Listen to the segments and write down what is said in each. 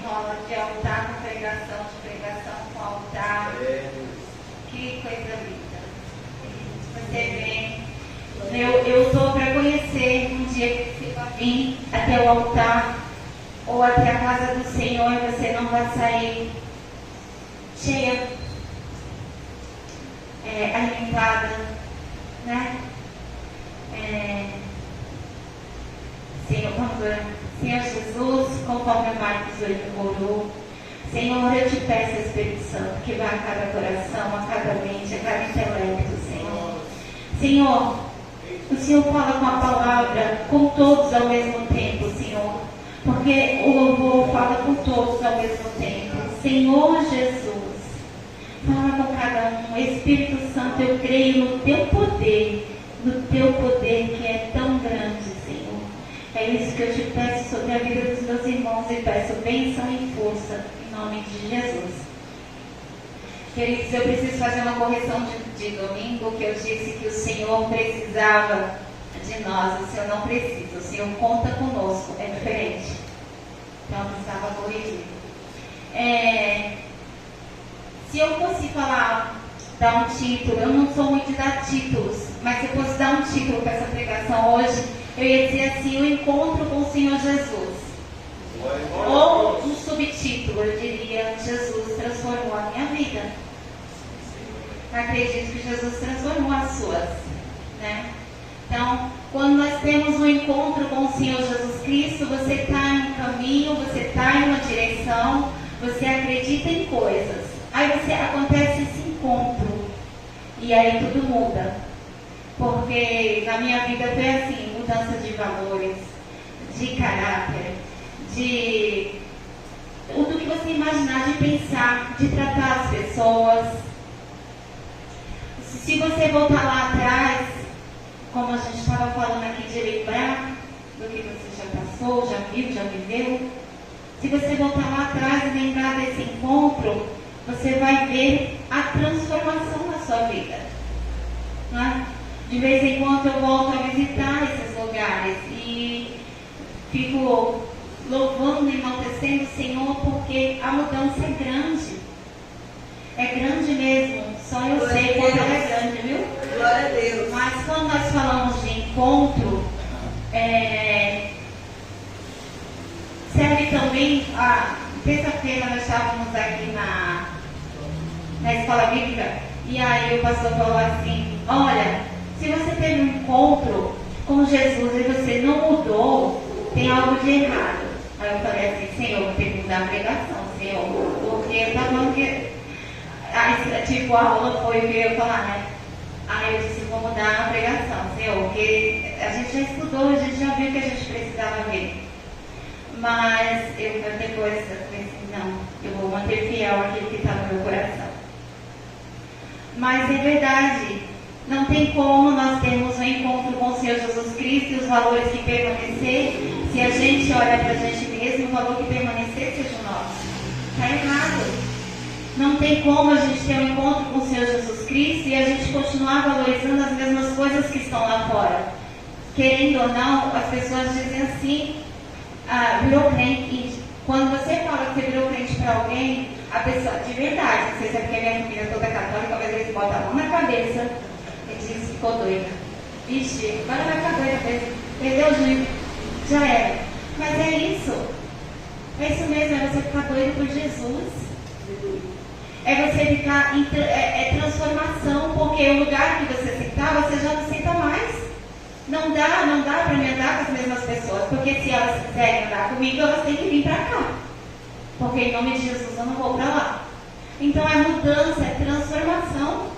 desenrola de altar com pregação, de pregação com altar. Que coisa linda. Você vê, eu estou para conhecer um dia que você vai vir até o altar ou até a casa do Senhor e você não vai sair cheia, alimentada, né? Senhor, Senhor Jesus, conforme o Marcos 8 orou, Senhor, eu te peço, Espírito Santo, que vá a cada coração, a cada mente, a cada intelecto, Senhor. Senhor, o Senhor fala com a palavra com todos ao mesmo tempo, Senhor, porque o louvor fala com todos ao mesmo tempo. Senhor Jesus, fala com cada um. Espírito Santo, eu creio no teu poder que é tão grande, Senhor. É isso que eu te peço sobre a vida dos meus irmãos e peço bênção e força em nome de Jesus. Queridos, eu preciso fazer uma correção de domingo, que eu disse que o Senhor precisava de nós. O Senhor não precisa, o Senhor conta conosco, é diferente. Então, eu precisava corrigir. Se eu fosse dar um título, eu não sou muito de dar títulos, mas se eu fosse dar um título para essa pregação hoje, eu ia dizer assim: o encontro com o Senhor Jesus. Ou um subtítulo, eu diria: Jesus transformou a minha vida. Acredito que Jesus transformou as suas, né? Então, quando nós temos um encontro com o Senhor Jesus Cristo, você está em um caminho, você está em uma direção, você acredita em coisas. Aí acontece esse encontro e aí tudo muda. Porque na minha vida foi assim, mudança de valores, de caráter, de tudo que você imaginar, de pensar, de tratar as pessoas. Se você voltar lá atrás, como a gente estava falando aqui, de lembrar do que você já passou, já viu, já viveu, se você voltar lá atrás e lembrar desse encontro, você vai ver a transformação na sua vida, né? De vez em quando eu volto a visitar esses lugares e fico louvando e enaltecendo o Senhor, porque a mudança é grande. É grande mesmo. Só eu sei quando ela é grande, viu? Glória a Deus. Mas quando nós falamos de encontro, serve também. Terça-feira nós estávamos aqui na escola bíblica e aí o pastor falou assim: olha, se você teve um encontro com Jesus e você não mudou, tem algo de errado. Aí eu falei assim: Senhor, vou ter que mudar a pregação, Senhor, porque eu estava falando que tipo, a aula foi o que eu ia falar, né? Aí eu disse: vou mudar a pregação, Senhor, porque a gente já estudou, a gente já viu o que a gente precisava ver. Mas eu depois eu falei assim: não, eu vou manter fiel àquilo que está no meu coração. Mas é verdade, não tem como nós termos um encontro com o Senhor Jesus Cristo e os valores que permanecer, se a gente olha para a gente mesmo, o valor que permanecer seja o nosso. Está errado. Não tem como a gente ter um encontro com o Senhor Jesus Cristo e a gente continuar valorizando as mesmas coisas que estão lá fora. Querendo ou não, as pessoas dizem assim: virou crente. E quando você fala que você virou crente para alguém, a pessoa, de verdade, não sei se é porque a minha família toda católica, mas eles botam a mão na cabeça e dizem que ficou doida. Vixe, agora vai ficar doida, perdeu o juízo, já era. Mas é isso mesmo, é você ficar doido por Jesus. É você ficar é transformação, porque o lugar que você sentava, você já não senta mais. Não dá para me andar com as mesmas pessoas, porque se elas quiserem andar comigo, elas têm que vir para cá. Porque em nome de Jesus eu não vou para lá. Então é mudança, é transformação.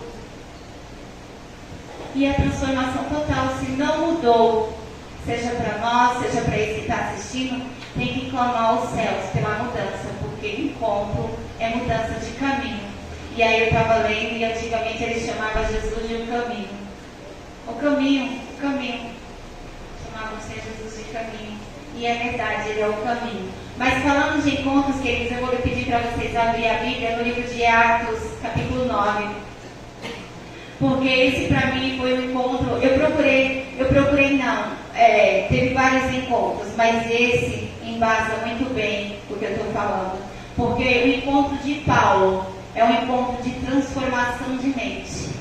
E a transformação total, se não mudou, seja para nós, seja para esse que está assistindo, tem que clamar aos céus pela mudança, porque encontro é mudança de caminho. E aí eu estava lendo e antigamente eles chamavam Jesus de um caminho. O caminho. Chamavam o Senhor Jesus de caminho. E é verdade, ele é o caminho. Mas falando de encontros, queridos, eu vou pedir para vocês abrir a Bíblia no livro de Atos, capítulo 9. Porque esse para mim foi um encontro. Eu procurei não. teve vários encontros, mas esse embasa muito bem o que eu estou falando. Porque o encontro de Paulo é um encontro de transformação de mente.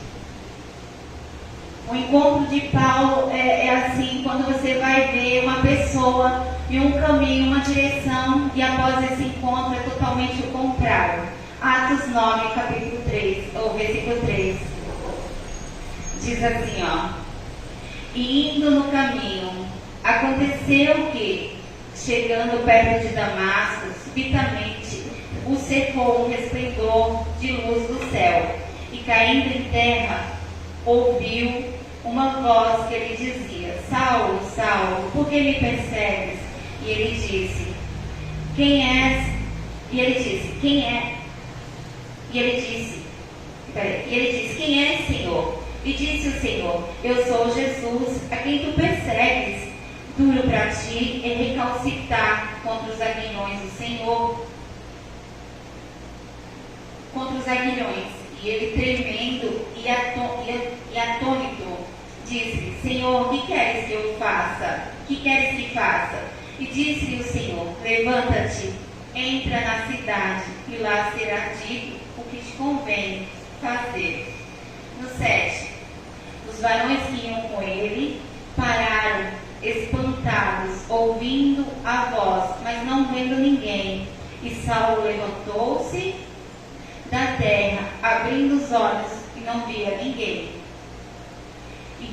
O encontro de Paulo é assim, quando você vai ver uma pessoa em um caminho, uma direção, e após esse encontro é totalmente o contrário. Atos 9, capítulo 3, ou versículo 3. Diz assim, ó. E indo no caminho, aconteceu que, chegando perto de Damasco, subitamente o cercou um resplendor de luz do céu, e caindo em terra, ouviu uma voz que lhe dizia: Saulo, Saulo, por que me persegues? E ele disse: Quem és? E ele disse: Quem é? E ele disse: Quem és, Senhor? E disse o Senhor: Eu sou Jesus, a quem tu persegues. Duro para ti é recalcitrar contra os aguilhões do Senhor. Contra os aguilhões. E ele, tremendo e atônito, disse: Senhor, que queres que eu faça? Que queres que faça? E disse-lhe o Senhor: Levanta-te, entra na cidade, e lá será dito o que te convém fazer. No 7, os varões que iam com ele pararam, espantados, ouvindo a voz, mas não vendo ninguém. E Saulo levantou-se da terra, abrindo os olhos, e não via ninguém. E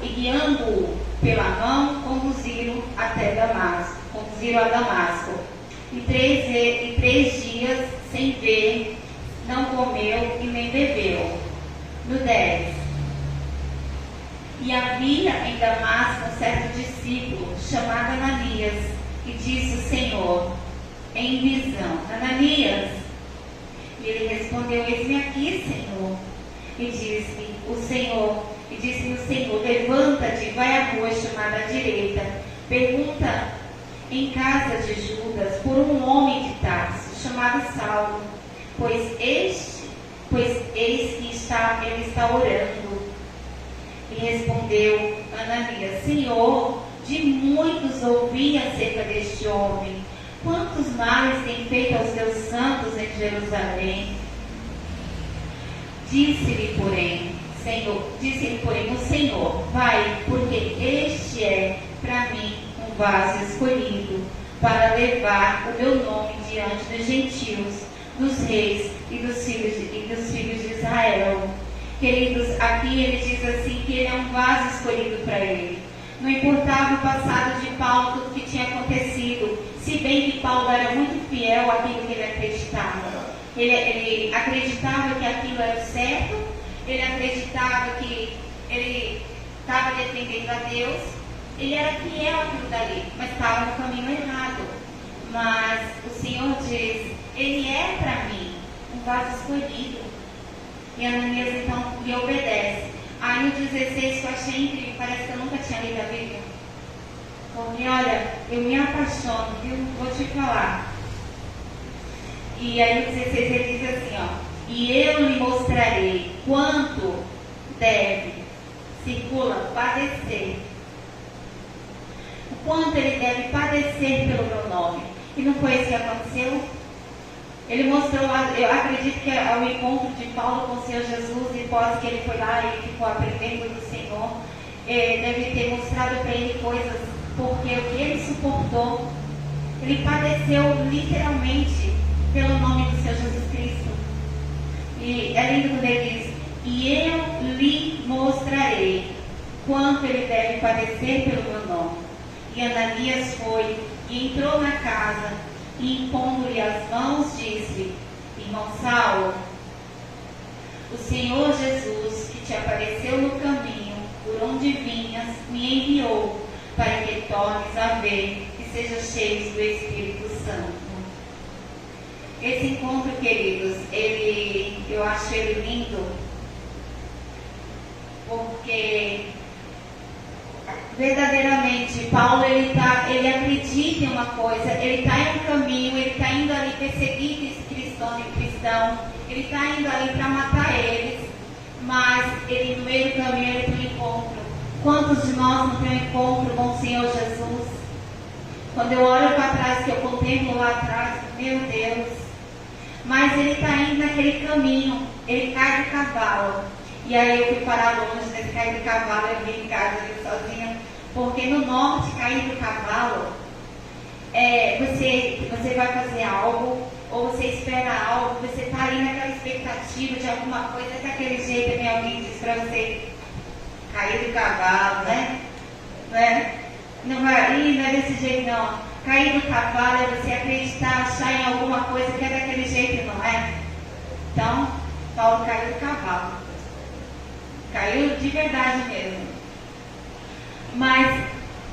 guiando-o pela mão, conduziram a Damasco. E três dias sem ver, não comeu e nem bebeu. No 10. E havia em Damasco um certo discípulo, chamado Ananias, e disse o Senhor, em visão: Ananias. E ele respondeu: Eis-me aqui, Senhor. E disse-lhe o Senhor: Levanta-te, vai à rua chamada à direita, pergunta em casa de Judas por um homem de Tarso, chamado Saulo, pois eis que ele está orando. E respondeu Ananias: Senhor, de muitos ouvi acerca deste homem, quantos males tem feito aos teus santos em Jerusalém. Disse-lhe, porém, o Senhor: Vai, porque este é para mim um vaso escolhido, para levar o meu nome diante dos gentios, dos reis e dos filhos de Israel. Queridos, aqui ele diz assim que ele é um vaso escolhido para ele. Não importava o passado de Paulo, tudo que tinha acontecido, se bem que Paulo era muito fiel àquilo que ele acreditava. Ele acreditava que aquilo era certo, ele acreditava que ele estava defendendo a Deus, ele era fiel àquilo dali, mas estava no caminho errado. Mas o Senhor diz: Ele é para mim um vaso escolhido. E Ananias então lhe obedece. Aí no 16 que eu achei incrível, parece que eu nunca tinha lido a Bíblia. Porque olha, eu me apaixono, viu? Vou te falar. E aí no 16 ele diz assim, ó: E eu lhe mostrarei quanto deve, padecer. O quanto ele deve padecer pelo meu nome. E não foi isso que aconteceu? Ele mostrou, eu acredito que ao encontro de Paulo com o Senhor Jesus, e pós que ele foi lá e ficou aprendendo do Senhor, deve ter mostrado para ele coisas, porque o que ele suportou, ele padeceu literalmente pelo nome do Senhor Jesus Cristo. E é lindo quando ele diz: E eu lhe mostrarei quanto ele deve padecer pelo meu nome. E Ananias foi e entrou na casa, e impondo-lhe as mãos, disse: Irmão Saulo, o Senhor Jesus, que te apareceu no caminho por onde vinhas, me enviou para que tornes a ver e sejas cheios do Espírito Santo. Esse encontro, queridos, eu acho ele lindo, porque verdadeiramente Paulo ele acredita em uma coisa, ele está em um caminho, ele está indo ali perseguir cristão, ele está indo ali para matar eles, mas ele no meio do caminho ele tem um encontro Quantos de nós não tem um encontro com o Senhor Jesus? Quando eu olho para trás, que eu contemplo lá atrás, meu Deus, mas ele está indo naquele caminho, ele cai do cavalo. E aí eu fui parar longe desse cair do cavalo, eu vim em casa ali sozinha, porque no norte, cair do cavalo, você vai fazer algo, ou você espera algo, você está ali naquela expectativa de alguma coisa, daquele jeito, vem alguém diz para você, cair do cavalo, né? Não é desse jeito não. Cair do cavalo é você acreditar, achar em alguma coisa que é daquele jeito, não é? Então, Paulo caiu do cavalo. Caiu de verdade mesmo. Mas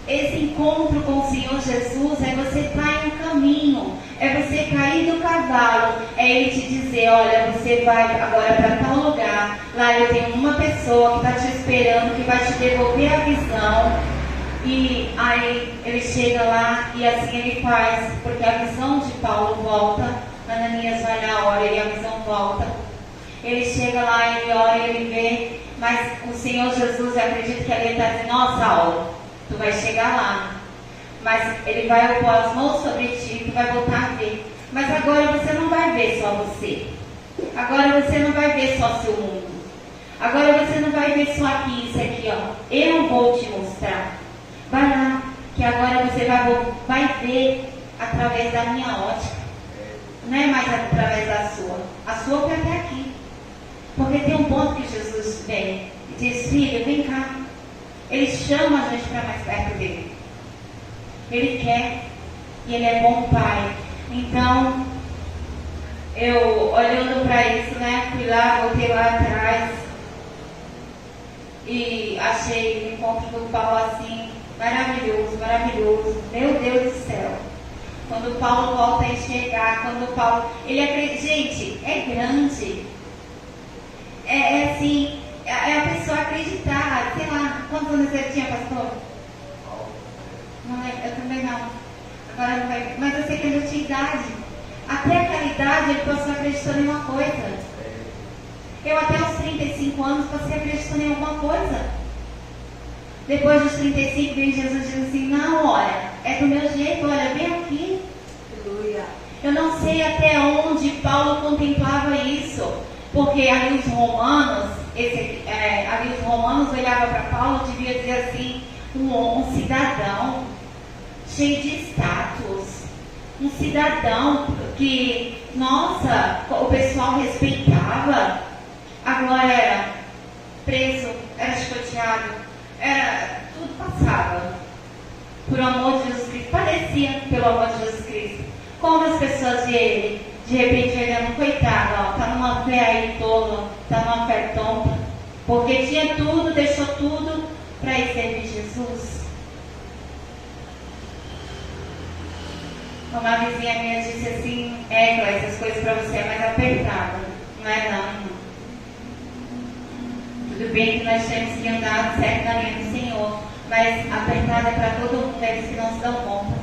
esse encontro com o Senhor Jesus é você estar em um caminho, é você cair do cavalo, é Ele te dizer, olha, você vai agora para tal lugar, lá eu tenho uma pessoa que está te esperando, que vai te devolver a visão. E aí ele chega lá e assim ele faz, porque a visão de Paulo volta, Ananias vai na hora e a visão volta. Ele chega lá, ele ora, ele vê, mas o Senhor Jesus, eu acredito que ele está dizendo, ó Saulo, tu vai chegar lá, mas ele vai pôr as mãos sobre ti, tu vai voltar a ver. Mas agora você não vai ver só você, agora você não vai ver só seu mundo, agora você não vai ver só aqui, isso aqui, ó, eu vou te mostrar. Vai lá, que agora você vai ver através da minha ótica. Não é mais através da sua. A sua foi até aqui. Porque tem um ponto que Jesus vem e diz, filho, vem cá. Ele chama a gente para mais perto dele. Ele quer. E ele é bom pai. Então, eu olhando para isso, né, fui lá, voltei lá atrás. E achei o encontro do Paulo assim, maravilhoso, maravilhoso. Meu Deus do céu. Quando Paulo volta a enxergar, quando Paulo... Ele acredita, gente, é grande. É assim, é a pessoa acreditar. Sei lá, quantos anos ele tinha, pastor? Não lembro, eu também não. Agora não vai... Mas eu sei que ele tinha idade. Até aquela idade ele passou acreditando em uma coisa. Eu até os 35 anos passei acreditando em alguma coisa. Depois dos 35, vem Jesus diz assim, não, olha, é do meu jeito, olha, vem aqui. Aleluia. Eu não sei até onde Paulo contemplava isso, porque ali os romanos, ali os romanos olhavam para Paulo, devia dizer assim, um cidadão cheio de status, um cidadão que, nossa, o pessoal respeitava, agora era preso, era chicoteado, tudo passava por amor de Jesus Cristo, parecia pelo amor de Jesus Cristo. Como as pessoas de ele, de repente olhando, coitado, ó, tá numa fé aí tola, tá numa fé tonta, porque tinha tudo, deixou tudo para ir servir Jesus. Uma vizinha minha disse assim, Cláudia, essas coisas para você é mais apertada, não é não. Tudo bem que nós temos que andar certo na linha do Senhor, mas apertada é para todo mundo, eles que não se dão conta.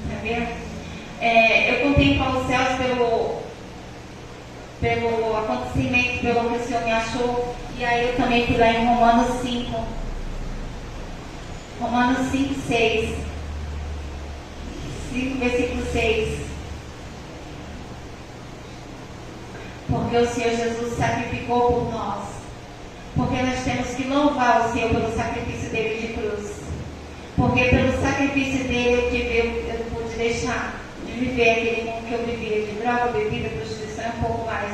Tá vendo? Eu contemplo os céus pelo acontecimento, pelo que o Senhor me achou, e aí eu também fui lá em Romanos 5. Romanos 5, 6. 5, versículo 6. Porque o Senhor Jesus sacrificou por nós. Porque nós temos que louvar o Senhor pelo sacrifício dele de cruz. Porque pelo sacrifício dele eu pude deixar de viver aquele mundo que eu vivia, de droga, bebida, prostituição e um pouco mais.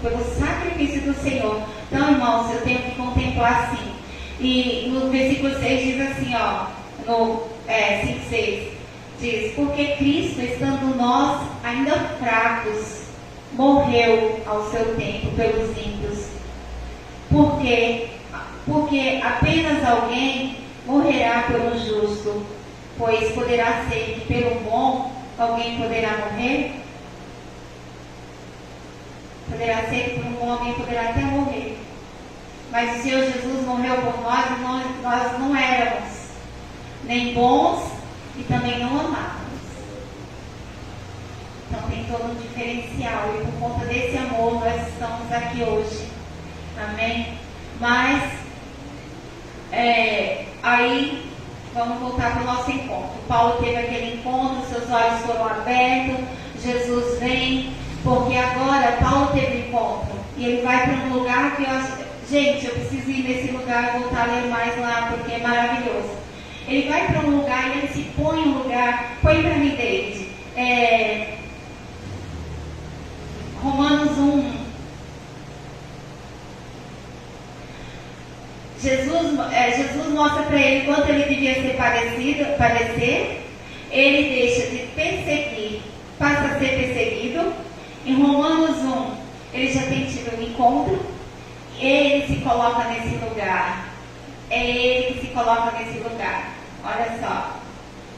Pelo sacrifício do Senhor. Então, irmãos, eu tenho que contemplar assim. E no versículo 6 diz assim, ó, no 5, 6, diz, porque Cristo, estando nós ainda fracos, morreu ao seu tempo pelos ímpios. Porque apenas alguém morrerá pelo justo, pois poderá ser que pelo bom alguém poderá morrer? Poderá ser que por um bom alguém poderá até morrer. Mas o Senhor Jesus morreu por nós não éramos nem bons e também não amávamos. Então tem todo um diferencial e por conta desse amor nós estamos aqui hoje. Amém? Mas, aí, vamos voltar para o nosso encontro. Paulo teve aquele encontro, seus olhos foram abertos, Jesus vem, porque agora Paulo teve um encontro. E ele vai para um lugar que eu acho... Gente, eu preciso ir nesse lugar e voltar a ler mais lá, porque é maravilhoso. Ele vai para um lugar e ele se põe em um lugar. Põe para mim, David. Romanos 1. Jesus mostra para ele quanto ele devia parecer. Ele deixa de perseguir, passa a ser perseguido. Em Romanos 1, ele já tem tido um encontro. Ele se coloca nesse lugar. É ele que se coloca nesse lugar. Olha só.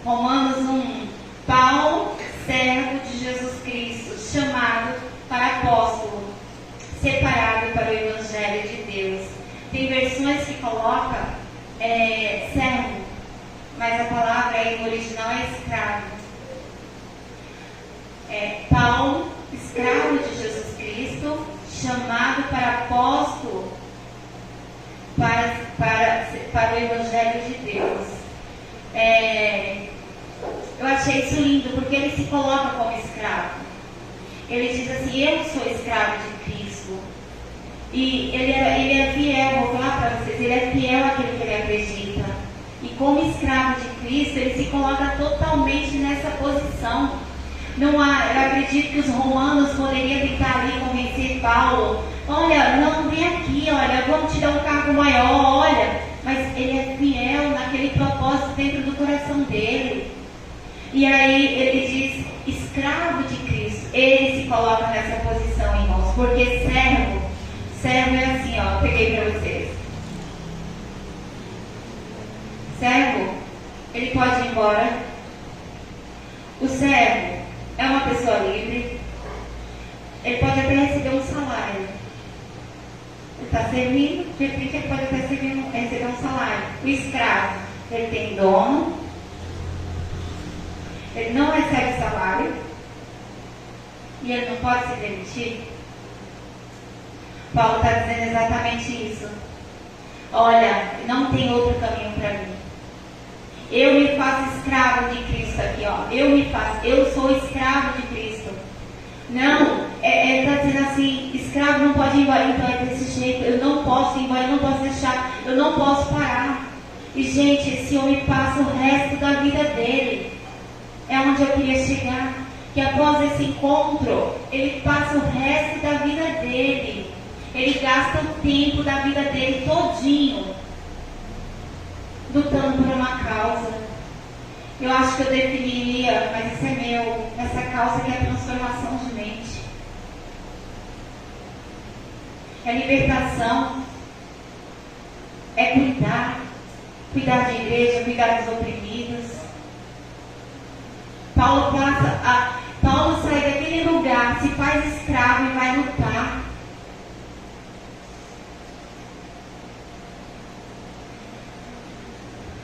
Romanos 1. Paulo, servo de Jesus Cristo, chamado para apóstolo, separado para o Evangelho de Deus. Tem versões que colocam servo, mas a palavra aí no original é escravo. Paulo, escravo de Jesus Cristo, chamado para apóstolo, para o Evangelho de Deus. Eu achei isso lindo, porque ele se coloca como escravo. Ele diz assim: eu sou escravo de Cristo. E ele é fiel, vou falar para vocês, ele é fiel àquilo que ele acredita. E como escravo de Cristo, ele se coloca totalmente nessa posição. Eu acredito que os romanos poderiam tentar ali convencer Paulo: olha, não, vem aqui, olha, vamos te dar um cargo maior, olha. Mas ele é fiel naquele propósito dentro do coração dele. E aí ele diz: escravo de Cristo. Ele se coloca nessa posição, irmãos, porque servo é assim, ó, eu peguei para vocês. Servo, ele pode ir embora. O servo é uma pessoa livre. Ele pode até receber um salário. Ele está servindo, de repente ele pode até receber um salário. O escravo, ele tem dono. Ele não recebe salário. E ele não pode se demitir. Paulo está dizendo exatamente isso. Olha, não tem outro caminho para mim. Eu me faço escravo de Cristo aqui, ó. Eu sou escravo de Cristo. Não, está dizendo assim: escravo não pode ir embora. Então é desse jeito. Eu não posso ir embora, eu não posso deixar, eu não posso parar. E gente, esse homem passa o resto da vida dele. É onde eu queria chegar. Que após esse encontro, ele passa o resto da vida dele. Ele gasta o tempo da vida dele todinho lutando por uma causa. Eu acho que eu definiria, mas isso é meu, essa causa que é a transformação de mente. É libertação. É cuidar da igreja, cuidar dos oprimidos. Paulo sai daquele lugar, se faz escravo e vai lutar.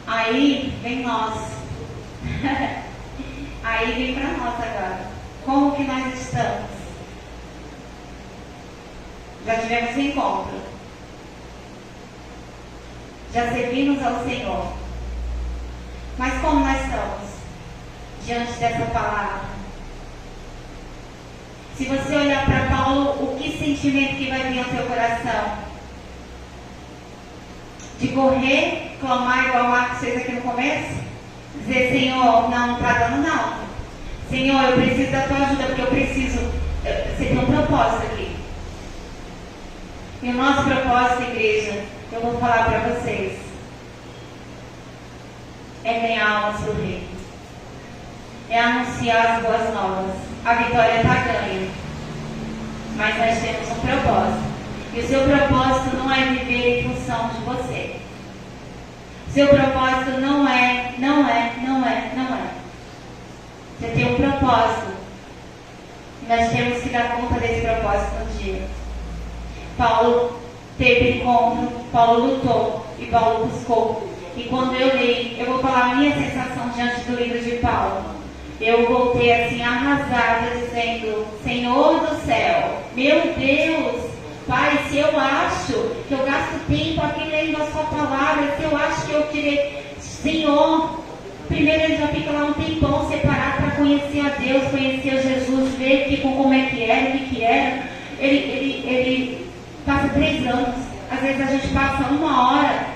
Aí vem nós. Aí vem para nós agora. Como que nós estamos? Já tivemos um encontro. Já servimos ao Senhor. Mas como nós estamos diante dessa palavra? Se você olhar para Paulo, o que sentimento que vai vir ao seu coração? De correr, clamar igual o Marcos fez aqui no começo? Dizer: Senhor, não está dando não. Senhor, eu preciso da tua ajuda, porque eu preciso. Você tem um propósito aqui. E o nosso propósito, igreja, eu vou falar para vocês, é ganhar almas para o Rei. É anunciar as boas novas. A vitória está ganha. Mas nós temos um propósito. E o seu propósito não é viver em função de você. Seu propósito não é. Você tem um propósito. E nós temos que dar conta desse propósito um dia. Paulo teve encontro, Paulo lutou e Paulo buscou. E quando eu li, eu vou falar a minha sensação diante do livro de Paulo. Eu voltei assim arrasada, dizendo: Senhor do céu, meu Deus, Pai Pai, se eu acho que eu gasto tempo aqui lendo a sua palavra, se eu acho que eu tirei, Senhor, primeiro ele já fica lá um tempão separado para conhecer a Deus, conhecer a Jesus, ver que, como é que era, o que era. Ele passa 3 anos. Às vezes a gente passa 1 hora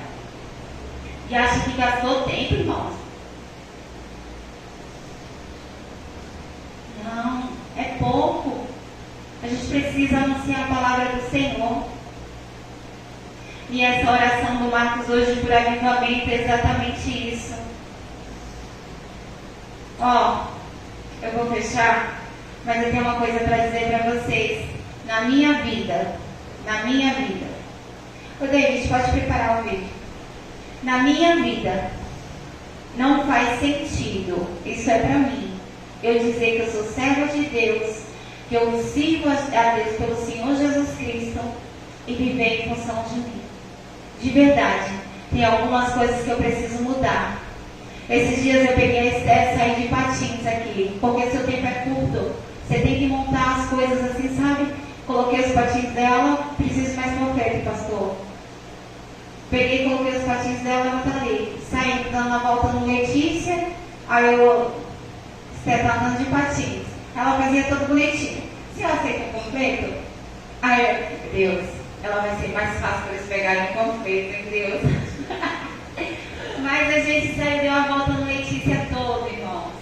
e acha que gastou tempo, irmãos. Não, é pouco. A gente precisa anunciar a palavra do Senhor. E essa oração do Marcos hoje por avivamento é exatamente isso. Ó, eu vou fechar, mas eu tenho uma coisa para dizer para vocês. Na minha vida. Ô David, pode preparar o vídeo. Na minha vida, não faz sentido, isso é para mim, eu dizer que eu sou serva de Deus, que eu sirvo a Deus pelo Senhor Jesus Cristo e viver em função de mim. De verdade, tem algumas coisas que eu preciso mudar. Esses dias eu peguei a Esther e saí de patins aqui, porque seu tempo é curto. Você tem que montar as coisas assim, sabe? Coloquei os patins dela, preciso mais panfleto, pastor. Peguei e coloquei os patins dela, ela tá ali. Saí dando a volta no Letícia, aí eu, Esther tá andando de patins. Ela fazia tudo bonitinho. Se eu aceito um panfleto, aí, Deus, ela vai ser mais fácil para eles pegarem um panfleto, hein, Deus. Mas a gente saiu, deu uma volta no Letícia todo, irmão.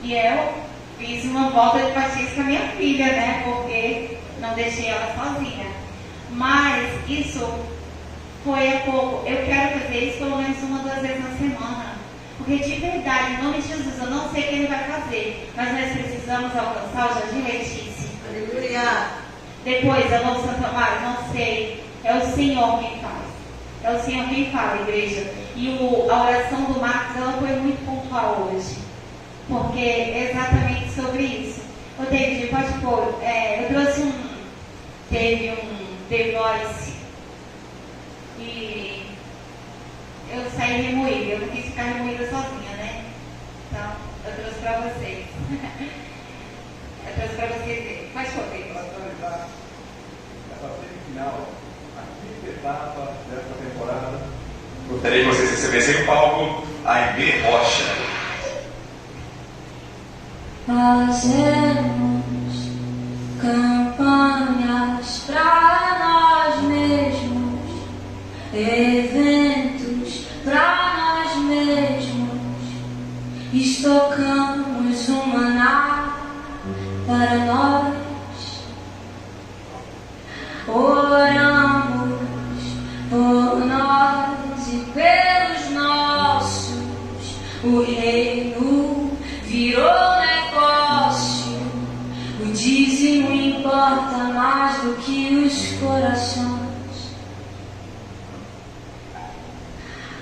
E eu fiz uma volta de patins com a minha filha, né? Porque não deixei ela sozinha. Mas isso foi há pouco. Eu quero fazer isso pelo menos 1 ou 2 vezes na semana. Porque de verdade, em nome de Jesus, eu não sei quem ele vai fazer. Mas nós precisamos alcançar o Jardim Letícia. Aleluia. Depois, a Novo Santo Amaro, não sei. É o Senhor quem faz. É o Senhor quem fala, igreja. E a oração do Marcos, ela foi muito pontual hoje. Porque é exatamente sobre isso. Ô David, pode pôr. Eu trouxe teve um The Voice. E eu saí remoída. Eu não quis ficar remoída sozinha, né? Então, eu trouxe para vocês. Eu trouxe para vocês. Pode pôr, David. Para finalizar essa semifinal, a 5ª etapa dessa temporada, gostaria que vocês recebessem o palco a Aimee Rocha. Fazemos campanhas para nós mesmos, eventos para nós mesmos, estocamos um maná para nós, oramos por nós e pelos nossos, o reino virou negócio, o dízimo importa mais do que os corações.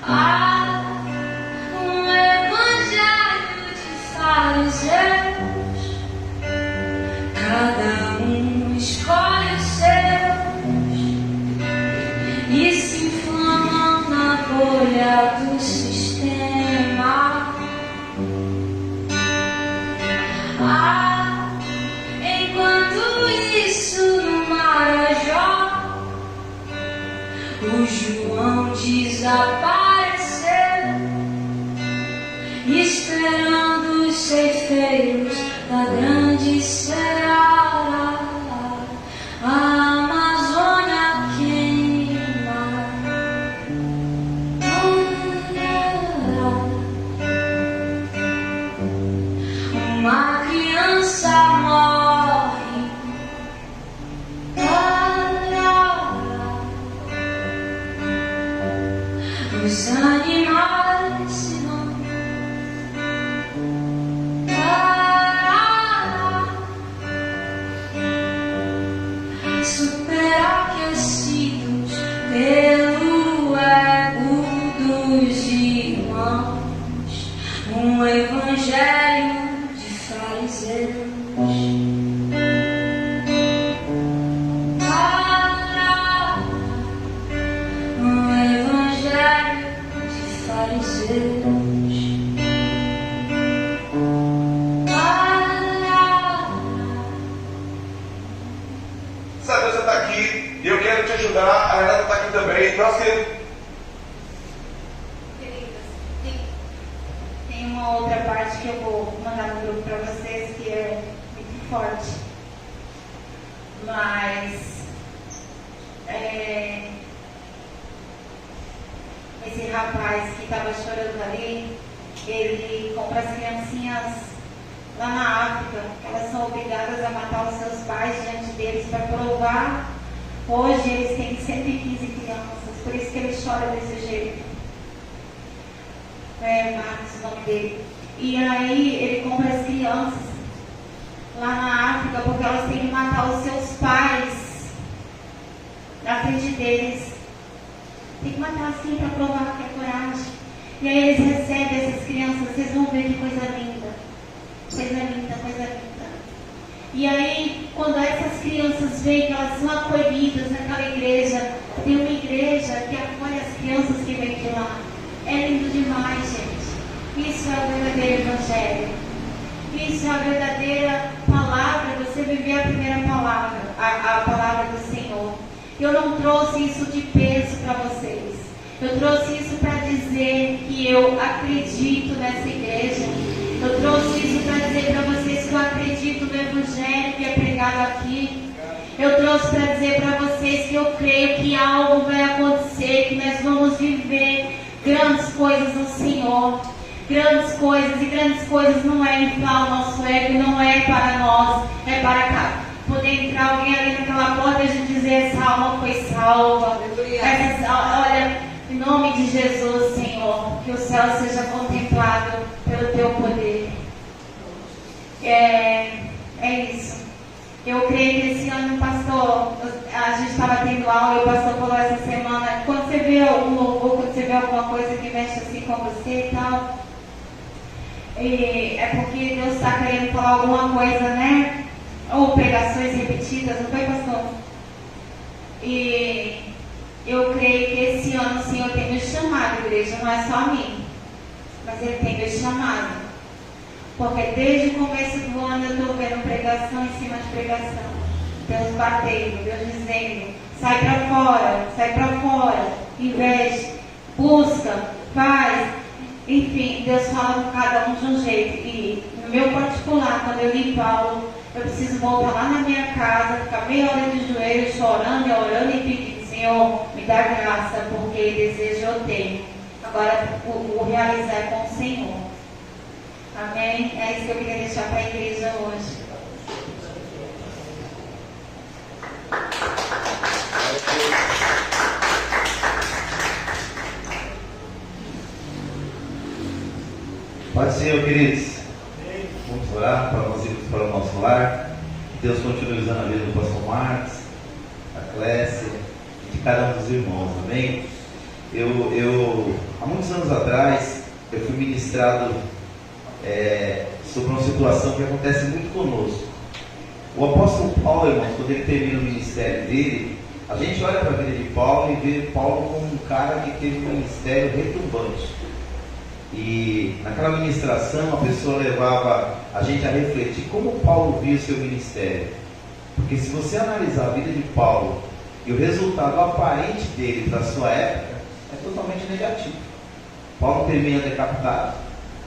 Há um evangelho de fariseus, cada um escolhe os seus e se inflamam na bolha do sistema. Enquanto isso no Marajó, o João desapareceu, esperando os ceifeiros da grande seara. A Amazônia queima, uma criança morre, os animais se vão, superaquecidos pelo ego dos irmãos, um evangelho de fariseus. Um evangelho de fariseus. Sabe, você está aqui e eu quero te A Renata está aqui também. Nós queremos. Queridas, tem uma outra parte que eu vou mandar no grupo para vocês que é muito forte. Mas esse rapaz que estava chorando ali, ele compra as criancinhas lá na África, elas são obrigadas a matar os seus pais diante deles para provar. Hoje eles têm 115 crianças, por isso que ele chora desse jeito. Marcos, o nome dele. E aí ele compra as crianças lá na África porque elas têm que matar os seus pais na frente deles. Tem que matar assim para provar que é coragem. E aí eles recebem essas crianças, vocês vão ver que coisa linda. Coisa linda, coisa linda. E aí, quando essas crianças veem que elas são acolhidas naquela igreja, tem uma igreja que acolhe as crianças que vêm de lá. É lindo demais, gente. Isso é o verdadeiro evangelho. Isso é a verdadeira palavra, você viver a primeira palavra, a palavra do Senhor. Eu não trouxe isso de peso para vocês. Eu trouxe isso para dizer que eu acredito nessa igreja. Eu trouxe isso para dizer para vocês que eu acredito no Evangelho que é pregado aqui. Eu trouxe para dizer para vocês que eu creio que algo vai acontecer, que nós vamos viver grandes coisas no Senhor. Grandes coisas, e grandes coisas não é inflar o nosso ego, não é para nós, é para cá. Poder entrar alguém ali naquela porta e a gente dizer: essa alma foi salva. Olha, em nome de Jesus, Senhor, que o céu seja contemplado pelo teu poder. É isso. Eu creio que esse ano, pastor, a gente estava tendo aula e o pastor falou essa semana: quando você vê algum louvor, quando você vê alguma coisa que mexe assim com você e tal, é porque Deus está querendo falar alguma coisa, né? Ou pregações repetidas, não foi, pastor? E eu creio que esse ano o Senhor tem me chamado, igreja, não é só a mim, mas Ele tem me chamado. Porque desde o começo do ano eu estou vendo pregação em cima de pregação. Deus batendo, Deus dizendo: sai para fora, investe, busca, faz. Enfim, Deus fala com cada um de um jeito. E no meu particular, quando eu li Paulo, eu preciso voltar lá na minha casa, ficar meia hora de joelho, chorando e orando e pedindo: Senhor, me dá graça, porque desejo eu tenho. Agora, o realizar é com o Senhor. Amém? É isso que eu queria deixar para a igreja hoje. Pode ser, queridos. Vamos orar para nós irmos para o nosso lar. Que Deus continue usando a vida do pastor Marcos, a Clécia e de cada um dos irmãos. Amém? Há muitos anos atrás, eu fui ministrado sobre uma situação que acontece muito conosco. O apóstolo Paulo, irmãos, quando ele termina o ministério dele, a gente olha para a vida de Paulo e vê Paulo como um cara que teve um ministério retumbante. E naquela ministração a pessoa levava a gente a refletir como Paulo via o seu ministério. Porque se você analisar a vida de Paulo e o resultado aparente dele para a sua época, é totalmente negativo. Paulo termina decapitado,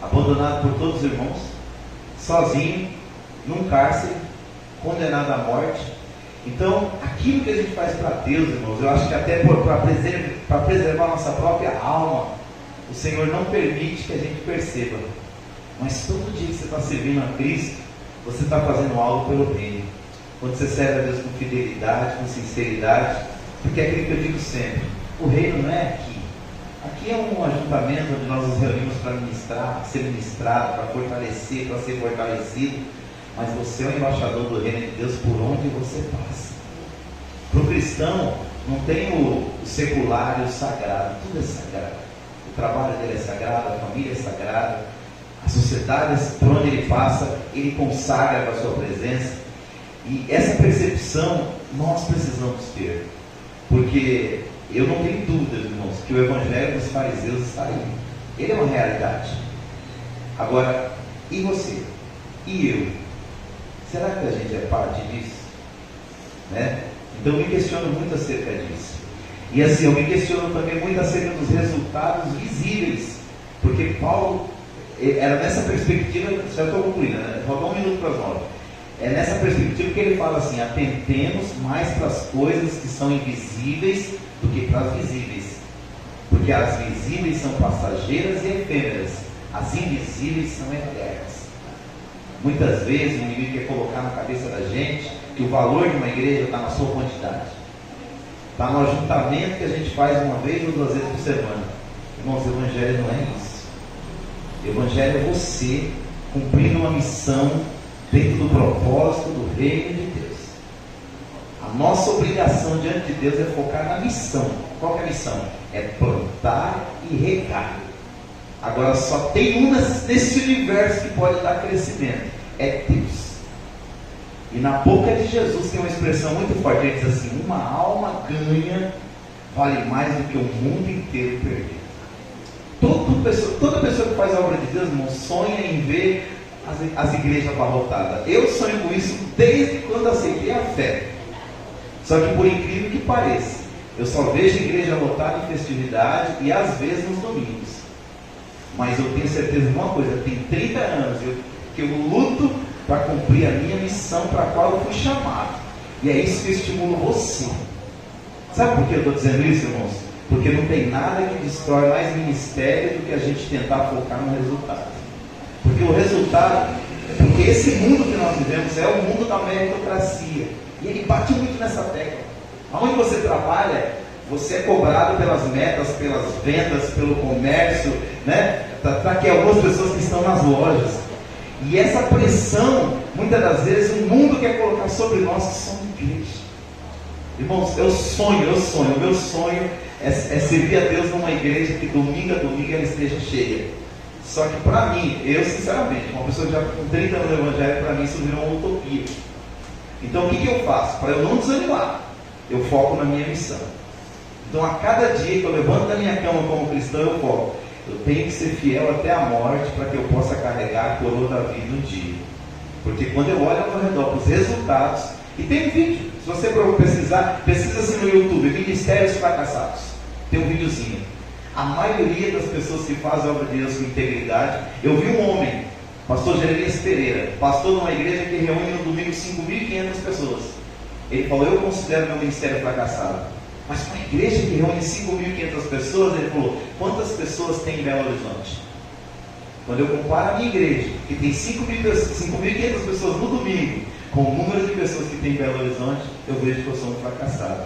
abandonado por todos os irmãos, sozinho, num cárcere, condenado à morte. Então, aquilo que a gente faz para Deus, irmãos, eu acho que até para preservar a nossa própria alma, o Senhor não permite que a gente perceba. Mas todo dia que você está servindo a Cristo, você está fazendo algo pelo reino. Quando você serve a Deus com fidelidade, com sinceridade, porque é aquilo que eu digo sempre: o reino não é aqui. Aqui é um ajuntamento onde nós nos reunimos para ministrar, para ser ministrado, para fortalecer, para ser fortalecido. Mas você é o embaixador do reino de Deus por onde você passa. Para o cristão, não tem o secular e o sagrado. Tudo é sagrado. O trabalho dele é sagrado, a família é sagrada, a sociedade, por onde ele passa, ele consagra com a sua presença. E essa percepção nós precisamos ter. Porque eu não tenho dúvidas, irmãos, que o evangelho dos fariseus está aí. Ele é uma realidade. Agora, e você? E eu? Será que a gente é parte disso? Né? Então eu me questiono muito acerca disso. E assim, eu me questiono também muito acerca dos resultados visíveis, porque Paulo era nessa perspectiva, já estou concluindo, né? Falta 1 minuto para as 9. É nessa perspectiva que ele fala assim: atentemos mais para as coisas que são invisíveis do que para as visíveis, porque as visíveis são passageiras e efêmeras, as invisíveis são eternas. Muitas vezes o inimigo quer colocar na cabeça da gente que o valor de uma igreja está na sua quantidade, está no ajuntamento que a gente faz uma vez ou 2 vezes por semana. Irmãos, o evangelho não é isso. O evangelho é você cumprindo uma missão dentro do propósito do reino de Deus. A nossa obrigação diante de Deus é focar na missão. Qual que é a missão? É plantar e regar. Agora só tem um nesse universo que pode dar crescimento: é Deus. E na boca de Jesus tem uma expressão muito forte. Ele diz assim: uma alma ganha vale mais do que o mundo inteiro perdido. Toda pessoa que faz a obra de Deus, irmão, sonha em ver as igrejas abarrotadas. Eu sonho com isso desde quando aceitei a fé. Só que por incrível que pareça, eu só vejo igreja lotada em festividade e às vezes nos domingos. Mas eu tenho certeza de uma coisa: tem 30 anos que eu luto para cumprir a minha missão para a qual eu fui chamado. E é isso que estimula você. Sabe por que eu estou dizendo isso, irmãos? Porque não tem nada que destrói mais ministério do que a gente tentar focar no resultado. Porque o resultado, porque esse mundo que nós vivemos é o mundo da meritocracia. E ele bate muito nessa tecla. Aonde você trabalha, você é cobrado pelas metas, pelas vendas, pelo comércio, né? Tá aqui algumas pessoas que estão nas lojas. E essa pressão, muitas das vezes, o mundo quer colocar sobre nós que somos igreja. Irmãos, eu sonho, o meu sonho é servir a Deus numa igreja que domingo a domingo ela esteja cheia. Só que para mim, eu sinceramente, uma pessoa que já com 30 anos no evangelho, para mim isso virou uma utopia. Então o que eu faço? Para eu não desanimar, eu foco na minha missão. Então a cada dia que eu levanto da minha cama como cristão, eu foco: eu tenho que ser fiel até a morte para que eu possa carregar a coroa da vida um dia. Porque quando eu olho ao meu redor para os resultados, e tem um vídeo, se você pesquisar, pesquisa assim no YouTube, Ministérios Fracassados, tem um videozinho. A maioria das pessoas que fazem a obra de Deus com integridade, eu vi um homem, pastor Jeremias Pereira, pastor de uma igreja que reúne no domingo 5.500 pessoas. Ele falou: eu considero meu ministério fracassado. Mas uma igreja que reúne 5.500 pessoas, ele falou: quantas pessoas tem em Belo Horizonte? Quando eu comparo a minha igreja, que tem 5.500 pessoas no domingo, com o número de pessoas que tem em Belo Horizonte, eu vejo que eu sou um fracassado.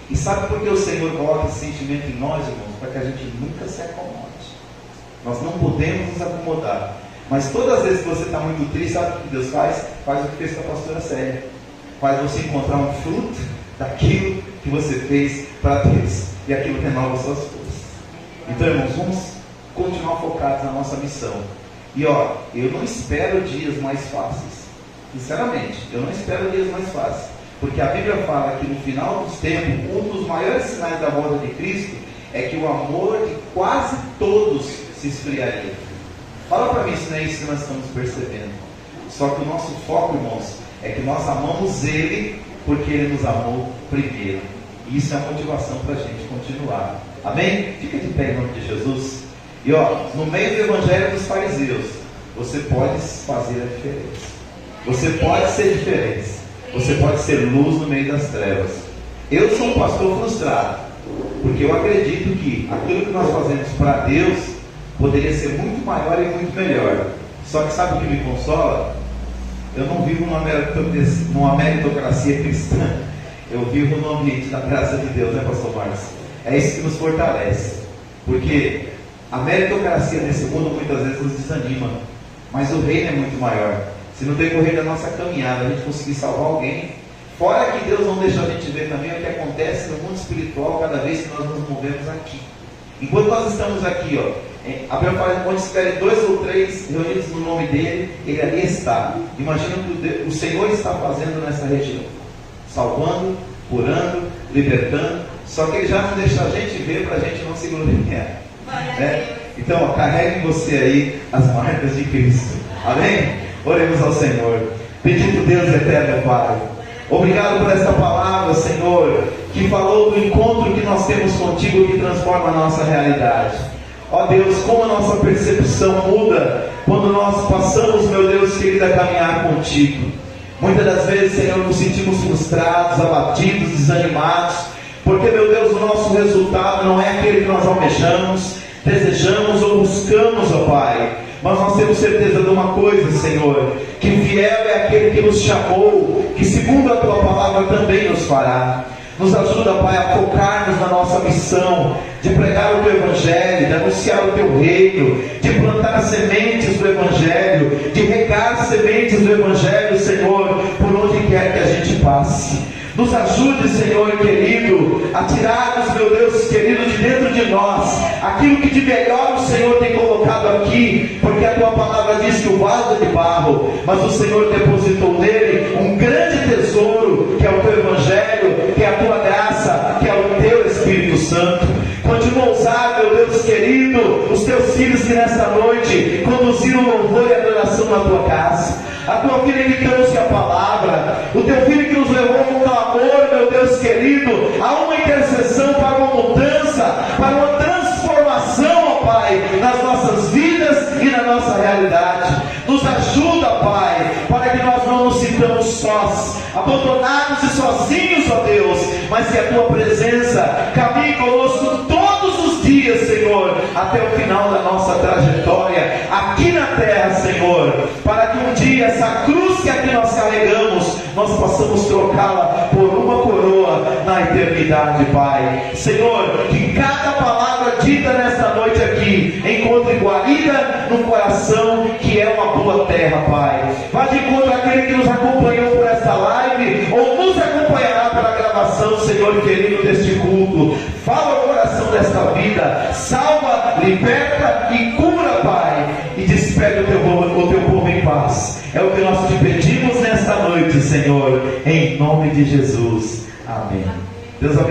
E sabe por que o Senhor coloca esse sentimento em nós, irmãos? Para que a gente nunca se acomode. Nós não podemos nos acomodar. Mas todas as vezes que você está muito triste, sabe o que Deus faz? Faz o que fez com a pastora Célia. Faz você encontrar um fruto daquilo que você fez para Deus. E aquilo renova as suas forças. Então, irmãos, vamos continuar focados na nossa missão. E ó, eu não espero dias mais fáceis. Sinceramente, eu não espero dias mais fáceis. Porque a Bíblia fala que no final dos tempos, um dos maiores sinais da volta de Cristo é que o amor de quase todos se esfriaria. Fala para mim se não é isso que nós estamos percebendo. Só que o nosso foco, irmãos, é que nós amamos Ele porque Ele nos amou primeiro. E isso é a motivação para a gente continuar. Amém? Fica de pé em nome de Jesus. E ó, no meio do evangelho dos fariseus, você pode fazer a diferença. Você pode ser diferente. Você pode ser luz no meio das trevas. Eu sou um pastor frustrado, porque eu acredito que aquilo que nós fazemos para Deus poderia ser muito maior e muito melhor. Só que sabe o que me consola? Eu não vivo numa meritocracia cristã. Eu vivo no ambiente da graça de Deus, né, pastor Marcos? É isso que nos fortalece. Porque a meritocracia nesse mundo muitas vezes nos desanima. Mas o reino é muito maior. Se no decorrer da nossa caminhada a gente conseguir salvar alguém, fora que Deus não deixa a gente ver também o que acontece no mundo espiritual cada vez que nós nos movemos aqui. Enquanto nós estamos aqui, ó, a Bíblia fala: onde estiverem 2 ou 3 reunidos no nome dele, ele ali está. Imagina o que o Senhor está fazendo nessa região, salvando, curando, libertando. Só que ele já não deixa a gente ver para a gente não se glorificar, né? Então, ó, carregue em você aí as marcas de Cristo. Amém? Oremos ao Senhor. Bendito Deus eterno, Pai, Obrigado por esta palavra, Senhor, que falou do encontro que nós temos contigo, que transforma a nossa realidade. Ó Deus, como a nossa percepção muda quando nós passamos, meu Deus querido, a caminhar contigo. Muitas das vezes, Senhor, nos sentimos frustrados, abatidos, desanimados, porque, meu Deus, o nosso resultado não é aquele que nós almejamos, desejamos ou buscamos, ó Pai. Mas nós temos certeza de uma coisa, Senhor, que fiel é aquele que nos chamou, que segundo a Tua palavra também nos fará. Nos ajuda, Pai, a focarmos na nossa missão de pregar o Teu Evangelho, de anunciar o Teu reino, de plantar sementes do Evangelho, de regar sementes do Evangelho, Senhor, por onde quer que a gente passe. Nos ajude, Senhor querido, a tirarmos, meu Deus querido, de dentro de nós aquilo que de melhor o Senhor tem colocado aqui, porque a Tua palavra diz que o vaso é de barro, mas o Senhor depositou nele um grande tesouro, que é o Teu Evangelho, que é a Tua graça, que é o Teu Espírito Santo. Continua a usar, meu Deus querido, os Teus filhos que nesta noite conduziram louvor e adoração na Tua casa. A Tua filha que trouxe a palavra, o Teu filho que nos levou com clamor, meu Deus querido, a uma intercessão para uma mudança, para uma transformação, ó Pai, nas nossas vidas e na nossa realidade. Nos ajuda, Pai, para que nós não nos sintamos sós, abandonados e sozinhos, ó Deus, mas que a Tua presença caminhe conosco todos os dias, Senhor, até o final da nossa trajetória aqui na terra, Senhor, para que um dia essa cruz que aqui nós carregamos, nós possamos trocá-la por uma coroa na eternidade, Pai. Senhor, que cada palavra dita nesta noite aqui encontre guarida no coração, que é uma boa terra, Pai. Vá de encontro àquele que nos acompanhou por esta live, ou nos acompanhará pela gravação, Senhor querido, deste culto. Fala o coração desta vida, salva, liberta e cura, Pai, e despede o Teu povo em paz. É o que nós te pedimos nesta noite, Senhor, em nome de Jesus. Amém. Deus abençoe.